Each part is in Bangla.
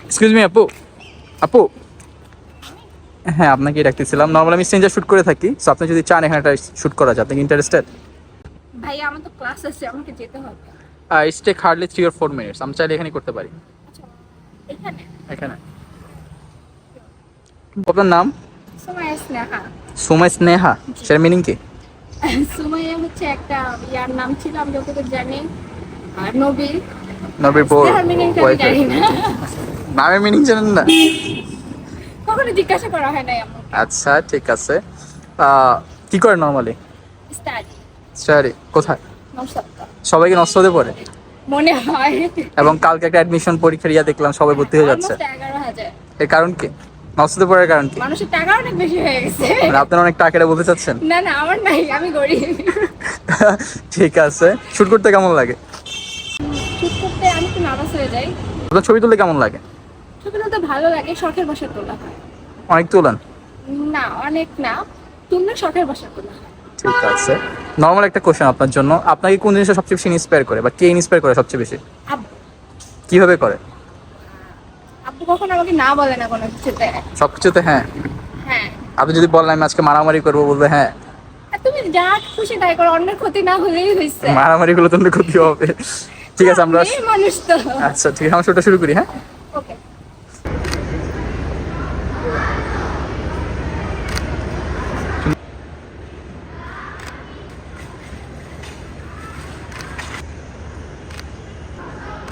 এক্সকিউজ মি আপু, আপু। হ্যাঁ, আপনাকেই ডাকতেছিলাম। নর্মালি আমি স্ট্রেঞ্জার শুট করে থাকি, সো আপনি যদি চান এখানে একটা শুট করা যায়, আপনি কি ইন্টারেস্টেড? ভাই আমার তো ক্লাস আছে, আমাকে যেতে হবে। It's take hardly 3 or 4 minutes, আমি চাইলে এখানেই করতে পারি। আচ্ছা, এখানে এখানে। আপনার নাম? সুমাইয়া স্নেহা। সুমাই স্নেহা, সেটার মিনিং কি? সুমাইয়া হচ্ছে একটা ইয়ার নাম ছিল, আমি যতটুকু জানি। আর নবী। নবীর বউ। স্নেহার মিনিংটা আমি জানি না। নামের মিনিং জানেন না? কখনো জিজ্ঞাসা করা হয় নাই আমার। আচ্ছা ঠিক আছে। কি করেন নর্মালি? স্টাডি। স্টাডি কোথায়? নমস্কার। সবাইকে নষ্ট হতে পড়ে। মনে হয়। এবং কালকে একটা অ্যাডমিশন পরীক্ষা ইয়া দেখলাম, সবাই ভর্তি হয়ে যাচ্ছে। Almost 11,000। এর কারণ কি? নষ্ট হতে পড়ার কারণ কি? মানুষের টাকা অনেক বেশি হয়ে গেছে। মানে আপনার অনেক টাকা, এটা বলতে চাচ্ছেন? না না, আমার নাই, আমি গরিব। ঠিক আছে। শুট করতে কেমন লাগে? শুট করতে আমি একটু নার্ভাস হয়ে যাই। আপনার ছবি তুলতে কেমন লাগে? ছবি তুলতে ভালো লাগে, শখের বশে তোলা হয়। অনেক তোলেন? না, অনেক না, তুললে শখের বশে তোলা হয়। ঠিক আছে। নর্মাল একটা কোশ্চেন আপনার জন্য, আপনাকে কোন জিনিসটা সবচেয়ে বেশি ইন্সপায়ার করে, বা কে ইন্সপায়ার করে সবচেয়ে বেশি? আব্বু। কিভাবে করে? আব্বু কখনো আমাকে না বলে না কোনো কিছুতে। সবকিছুতে হ্যাঁ? হ্যাঁ। আপনি যদি বলেন আমি আজকে মারামারি করবো, বলবে হ্যাঁ? আর তুমি যা খুশি তাই করো, অন্যের ক্ষতি না হলেই হয়েছে। মারামারি গুলো তোমার ক্ষতি হবে। ঠিক আছে, আমরা মেয়ে মানুষ তো। আচ্ছা ঠিক আছে, আমরা শুটটা শুরু করি, হ্যাঁ? ওকে।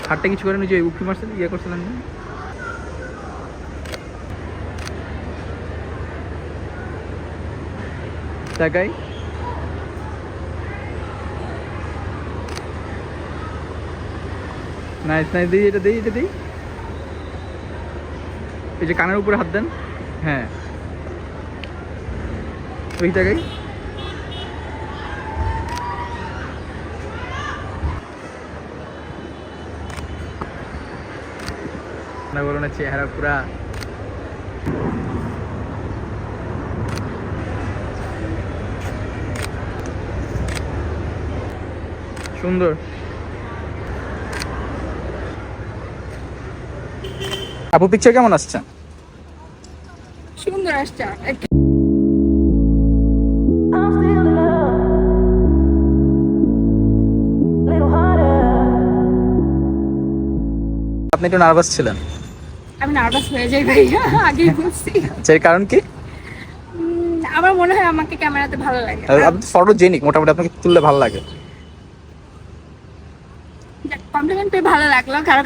হাতটা কিছু করেন, যে উকি মারছেন, ইয়ে করছিলেন না? তাকাই। নাইস নাইস, দিই এটা, দিই এটা, দিই। এই যে কানের উপরে হাত দেন। হ্যাঁ, ওই জায়গায়। না বলো না, চেহারা পুরা সুন্দর। আপু পিকচার কেমন আসছে? সুন্দর আসছে। I'm still in love. Little harder. আপনি একটু নার্ভাস ছিলেন। আমি নার্ভাস হয়ে যাই ভাইয়া, আগেই বলছি। আচ্ছা, এর কারণ কি? আমার মনে হয় আমাকে ক্যামেরাতে ভালো লাগে। আপনি ফটোজেনিক, মোটামুটি আপনাকে তুললে ভালো লাগে। কমপ্লিমেন্ট পেয়ে ভালো লাগলো, কারো